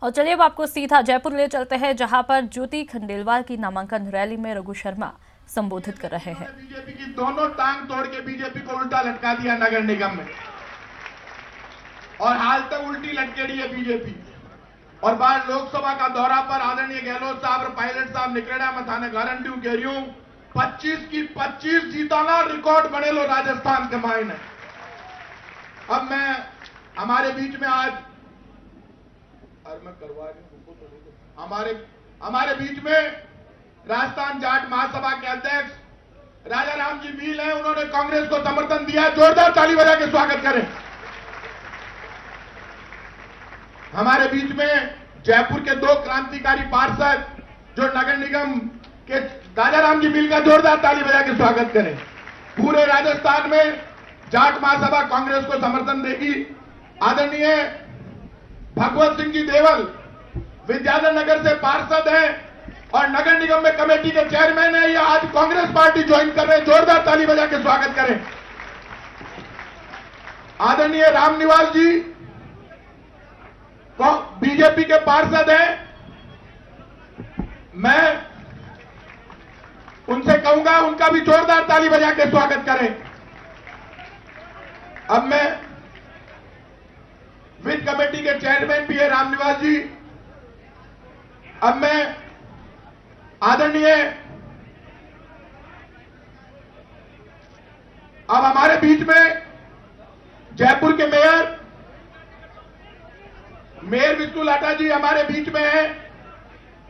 और चलिए अब आपको सीधा जयपुर ले चलते हैं, जहां पर ज्योति खंडेलवाल की नामांकन रैली में रघु शर्मा संबोधित कर रहे हैं। बीजेपी की दोनों टांग तोड़ के बीजेपी को उल्टा लटका दिया नगर निगम में, और हाल तक उल्टी लटके रही है बीजेपी। और बार लोकसभा का दौरा पर आदरणीय गहलोत साहब और पायलट साहब निकलेड़ा मैं थाने गारंटी कह रही हूं 25 की 25 जीताना रिकॉर्ड बने लो राजस्थान के मायने। अब मैं हमारे बीच में आज और मैं करवा रही हमारे बीच में राजस्थान जाट महासभा के अध्यक्ष राजा राम जी मील हैं। उन्होंने कांग्रेस को समर्थन दिया। जोरदार ताली बजा के स्वागत करें। हमारे बीच में जयपुर के दो क्रांतिकारी पार्षद जो नगर निगम के राजा राम जी मील का जोरदार ताली बजा के स्वागत करें। पूरे राजस्थान में जाट महासभा कांग्रेस को समर्थन देगी। आदरणीय भगवत सिंह जी देवल विद्याधर नगर से पार्षद हैं और नगर निगम में कमेटी के चेयरमैन है। ये आज कांग्रेस पार्टी ज्वाइन कर रहे हैं। जोरदार ताली बजा के स्वागत करें। आदरणीय रामनिवास जी बीजेपी के पार्षद हैं। मैं उनसे कहूंगा उनका भी जोरदार ताली बजा के स्वागत करें। अब मैं वित्त कमेटी के चेयरमैन भी है रामनिवास जी। अब मैं आदरणीय अब हमारे बीच में जयपुर के मेयर विष्णु लाटा जी हमारे बीच में हैं।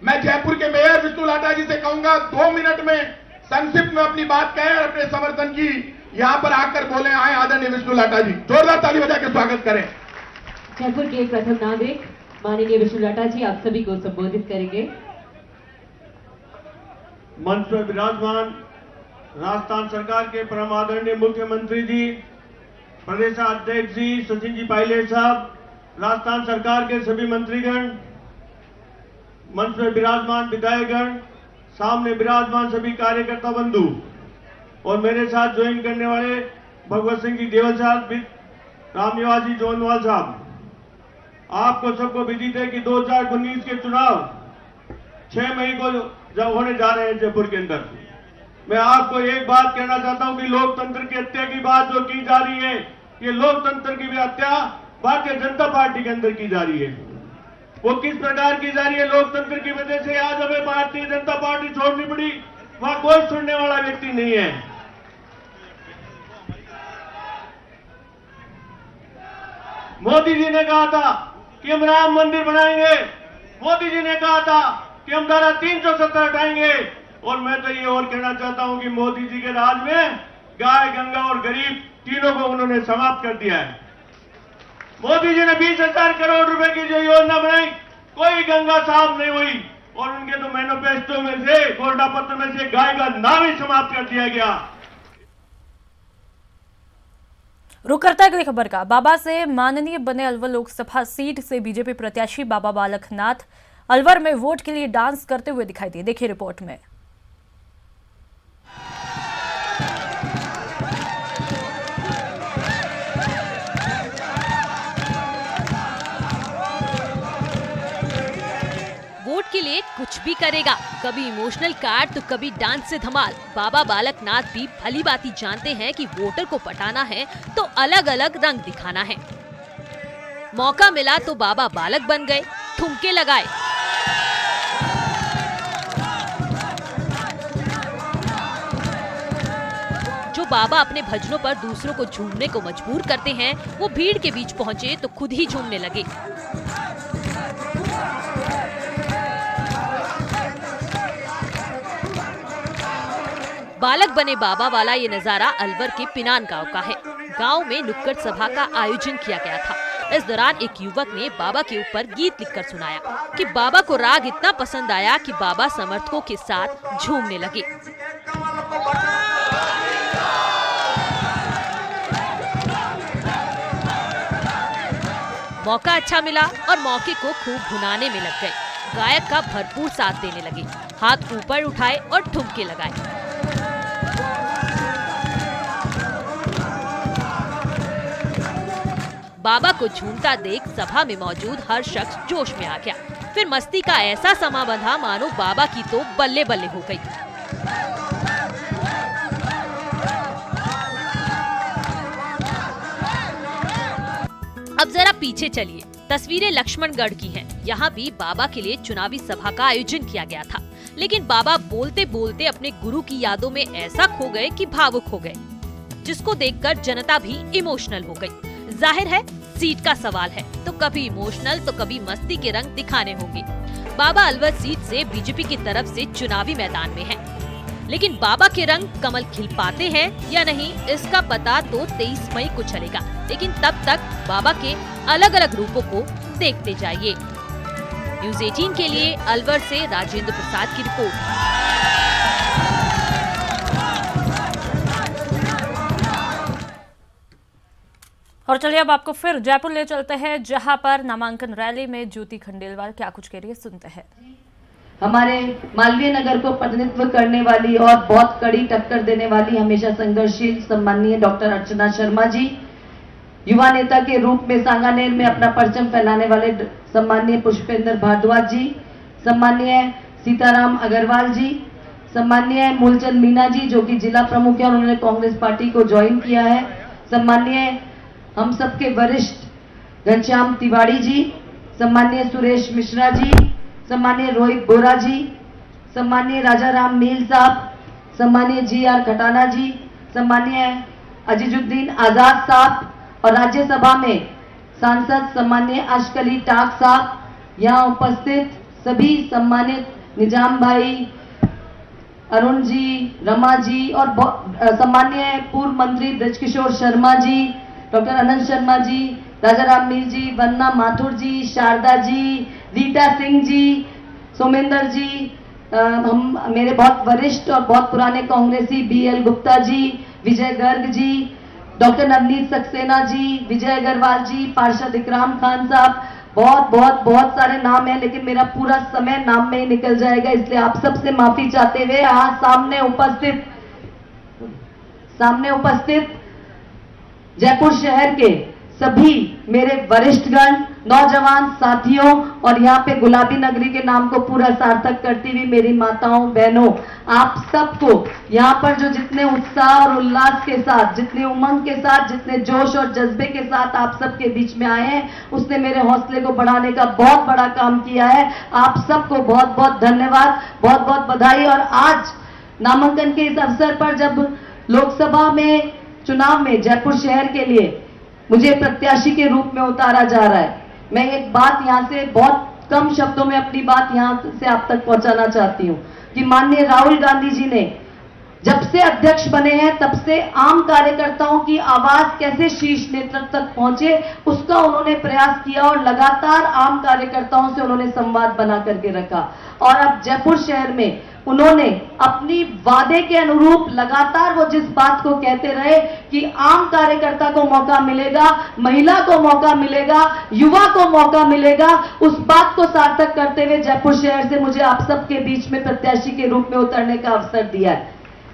मैं जयपुर के मेयर विष्णु लाटा जी से कहूंगा 2 मिनट में संक्षिप्त में अपनी बात कहें और अपने समर्थन की यहां पर आकर बोले आए। आदरणीय विष्णु लाटा जी जोरदार ताली बजा के स्वागत करें। जयपुर के प्रथम नागरिक माननीय विष्णु लाटा जी आप सभी को संबोधित करेंगे। मंच पर विराजमान राजस्थान सरकार के परम आदरणीय मुख्यमंत्री जी, प्रदेशाध्यक्ष जी सचिन जी पायलट साहब, राजस्थान सरकार के सभी मंत्रीगण, मंच पर विराजमान विधायकगण, सामने विराजमान सभी कार्यकर्ता बंधु और मेरे साथ ज्वाइन करने वाले भगवत सिंह जी देवल साहब, रामनिवास जी जोनवाल साहब, आपको सबको विदित है कि 2019 के चुनाव 6 मई को जब होने जा रहे हैं जयपुर के अंदर। मैं आपको एक बात कहना चाहता हूं कि लोकतंत्र की हत्या की बात जो की जा रही है, ये लोकतंत्र की भी हत्या भारतीय जनता पार्टी के अंदर की जा रही है। वो किस प्रकार की जा रही है? लोकतंत्र की वजह से आज हमें भारतीय जनता पार्टी छोड़नी पड़ी। वहां कोई सुनने वाला व्यक्ति नहीं है। मोदी जी ने कहा था कि हम राम मंदिर बनाएंगे। मोदी जी ने कहा था कि हम धारा 370 हटाएंगे। और मैं तो ये और कहना चाहता हूं कि मोदी जी के राज में गाय, गंगा और गरीब तीनों को उन्होंने समाप्त कर दिया है। मोदी जी ने 20,000 करोड़ रुपए की जो योजना बनाई, कोई गंगा साफ नहीं हुई और उनके तो मैनिफेस्टो में से, घोषणा पत्र में से गाय का नाम ही समाप्त कर दिया गया। रुक करता है अगली खबर का। बाबा से माननीय बने अलवर लोकसभा सीट से बीजेपी प्रत्याशी बाबा बालकनाथ अलवर में वोट के लिए डांस करते हुए दिखाई दिए। देखिए रिपोर्ट में। वोट के लिए कुछ भी करेगा, कभी इमोशनल कार्ड तो कभी डांस से धमाल। बाबा बालकनाथ भी भली भांति जानते हैं कि वोटर को पटाना है तो अलग अलग रंग दिखाना है। मौका मिला तो बाबा बालक बन गए, ठुमके लगाए। जो बाबा अपने भजनों पर दूसरों को झूमने को मजबूर करते हैं, वो भीड़ के बीच पहुंचे तो खुद ही झूमने लगे। बालक बने बाबा वाला ये नजारा अलवर के पिनान गांव का है। गांव में नुक्कड़ सभा का आयोजन किया गया था। इस दौरान एक युवक ने बाबा के ऊपर गीत लिखकर सुनाया कि बाबा को राग इतना पसंद आया कि बाबा समर्थकों के साथ झूमने लगे। मौका अच्छा मिला और मौके को खूब भुनाने में लग गए। गायक का भरपूर साथ देने लगे, हाथ ऊपर उठाए और ठुमके लगाए। बाबा को झूमता देख सभा में मौजूद हर शख्स जोश में आ गया। फिर मस्ती का ऐसा समा बंधा मानो बाबा की तो बल्ले बल्ले हो गई। अब जरा पीछे चलिए, तस्वीरें लक्ष्मणगढ़ की हैं। यहाँ भी बाबा के लिए चुनावी सभा का आयोजन किया गया था, लेकिन बाबा बोलते बोलते अपने गुरु की यादों में ऐसा खो गए कि भावुक हो गए, जिसको देखकर जनता भी इमोशनल हो गई। जाहिर है सीट का सवाल है, तो कभी इमोशनल तो कभी मस्ती के रंग दिखाने होंगे। बाबा अलवर सीट से बीजेपी की तरफ से चुनावी मैदान में हैं। लेकिन बाबा के रंग कमल खिल पाते हैं या नहीं, इसका पता तो 23 मई को चलेगा। लेकिन तब तक बाबा के अलग अलग रूपों को देखते जाइए। न्यूज़ 18 के लिए अलवर से राजेंद्र प्रसाद की रिपोर्ट। और चलिए अब आपको फिर जयपुर ले चलते हैं, जहां पर नामांकन रैली में ज्योति खंडेलवाल क्या कुछ कह रही है, सुनते हैं। हमारे मालवीय नगर को प्रतिनिधित्व करने वाली और बहुत कड़ी टक्कर देने वाली, हमेशा संघर्षशील सम्माननीय डॉक्टर अर्चना शर्मा जी, युवा नेता के रूप में सांगानेर में अपना परचम फैलाने वाले सम्माननीय पुष्पेंद्र भारद्वाज जी, सम्माननीय सीताराम अग्रवाल जी, सम्माननीय मूलचंद मीना जी जो कि जिला प्रमुख है, उन्होंने कांग्रेस पार्टी को ज्वाइन किया है, सम्माननीय हम सबके वरिष्ठ घनश्याम तिवारी जी, सम्माननीय सुरेश मिश्रा जी, सम्माननीय रोहित बोरा जी, सम्माननीय राजा राम मील साहब, सम्माननीय GR खटाना जी, सम्माननीय अजीजुद्दीन आजाद साहब और राज्यसभा में सांसद सम्माननीय अशकली टाक साहब, यहाँ उपस्थित सभी सम्मानित निजाम भाई, अरुण जी, रमा जी और सम्माननीय पूर्व मंत्री ब्रजकिशोर शर्मा जी, डॉक्टर अनंत शर्मा जी, राजा राम मील जी, वन्ना माथुर जी, शारदा जी, रीता सिंह जी, सोमेंद्र जी, हम मेरे बहुत वरिष्ठ और बहुत पुराने कांग्रेसी BL गुप्ता जी, विजय गर्ग जी, डॉक्टर नवनीत सक्सेना जी, विजय अग्रवाल जी, पार्षद इकराम खान साहब, बहुत सारे नाम हैं, लेकिन मेरा पूरा समय नाम में ही निकल जाएगा, इसलिए आप सबसे माफी चाहते हुए आज सामने उपस्थित जयपुर शहर के सभी मेरे वरिष्ठगण, नौजवान साथियों और यहाँ पे गुलाबी नगरी के नाम को पूरा सार्थक करती हुई मेरी माताओं बहनों, आप सबको यहाँ पर जो जितने उत्साह और उल्लास के साथ, जितने उमंग के साथ, जितने जोश और जज्बे के साथ आप सबके बीच में आए हैं, उसने मेरे हौसले को बढ़ाने का बहुत बड़ा काम किया है। आप सबको बहुत बहुत धन्यवाद, बहुत बहुत बधाई। और आज नामांकन के इस अवसर पर जब लोकसभा में चुनाव में जयपुर शहर के लिए मुझे प्रत्याशी के रूप में उतारा जा रहा है, मैं एक बात यहाँ से बहुत कम शब्दों में अपनी बात यहाँ से आप तक पहुंचाना चाहती हूँ कि माननीय राहुल गांधी जी ने जब से अध्यक्ष बने हैं तब से आम कार्यकर्ताओं की आवाज कैसे शीर्ष नेतृत्व तक पहुंचे, उसका उन्होंने प्रयास किया और लगातार आम कार्यकर्ताओं से उन्होंने संवाद बना करके रखा। और अब जयपुर शहर में उन्होंने अपनी वादे के अनुरूप लगातार वो जिस बात को कहते रहे कि आम कार्यकर्ता को मौका मिलेगा, महिला को मौका मिलेगा, युवा को मौका मिलेगा, उस बात को सार्थक करते हुए जयपुर शहर से मुझे आप सबके बीच में प्रत्याशी के रूप में उतरने का अवसर दिया है।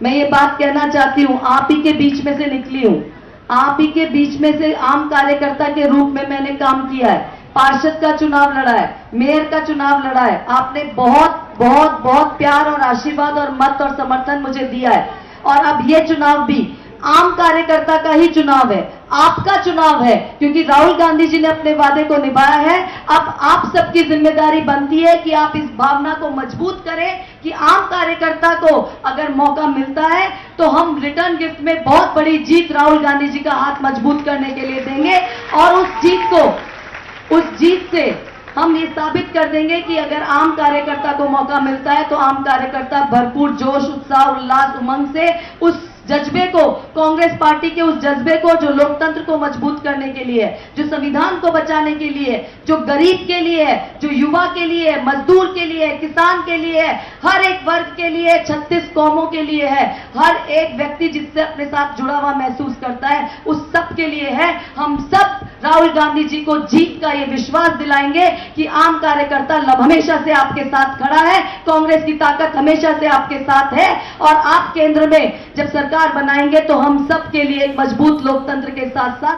मैं ये बात कहना चाहती हूँ, आप ही के बीच में से निकली हूँ, आप ही के बीच में से आम कार्यकर्ता के रूप में मैंने काम किया है, पार्षद का चुनाव लड़ा है, मेयर का चुनाव लड़ा है, आपने बहुत बहुत बहुत प्यार और आशीर्वाद और मत और समर्थन मुझे दिया है। और अब ये चुनाव भी आम कार्यकर्ता का ही चुनाव है, आपका चुनाव है, क्योंकि राहुल गांधी जी ने अपने वादे को निभाया है। अब आप सबकी जिम्मेदारी बनती है कि आप इस भावना को मजबूत करें कि आम कार्यकर्ता को अगर मौका मिलता है तो हम रिटर्न गिफ्ट में बहुत बड़ी जीत राहुल गांधी जी का हाथ मजबूत करने के लिए देंगे। और उस जीत से हम ये साबित कर देंगे कि अगर आम कार्यकर्ता को मौका मिलता है तो आम कार्यकर्ता भरपूर जोश, उत्साह, उल्लास, उमंग से उस जज्बे को, कांग्रेस पार्टी के उस जज्बे को जो लोकतंत्र को मजबूत करने के लिए है, जो संविधान को बचाने के लिए है, जो गरीब के लिए है, जो युवा के लिए है, मजदूर के लिए है, किसान के लिए है, हर एक वर्ग के लिए, 36 कौमों के लिए है, हर एक व्यक्ति जिससे अपने साथ जुड़ा हुआ महसूस करता है, उस सब के लिए है। हम सब राहुल गांधी जी को जीत का ये विश्वास दिलाएंगे कि आम कार्यकर्ता हमेशा से आपके साथ खड़ा है, कांग्रेस की ताकत हमेशा से आपके साथ है। और आप केंद्र में जब सरकार बनाएंगे तो हम सब के लिए एक मजबूत लोकतंत्र के साथ साथ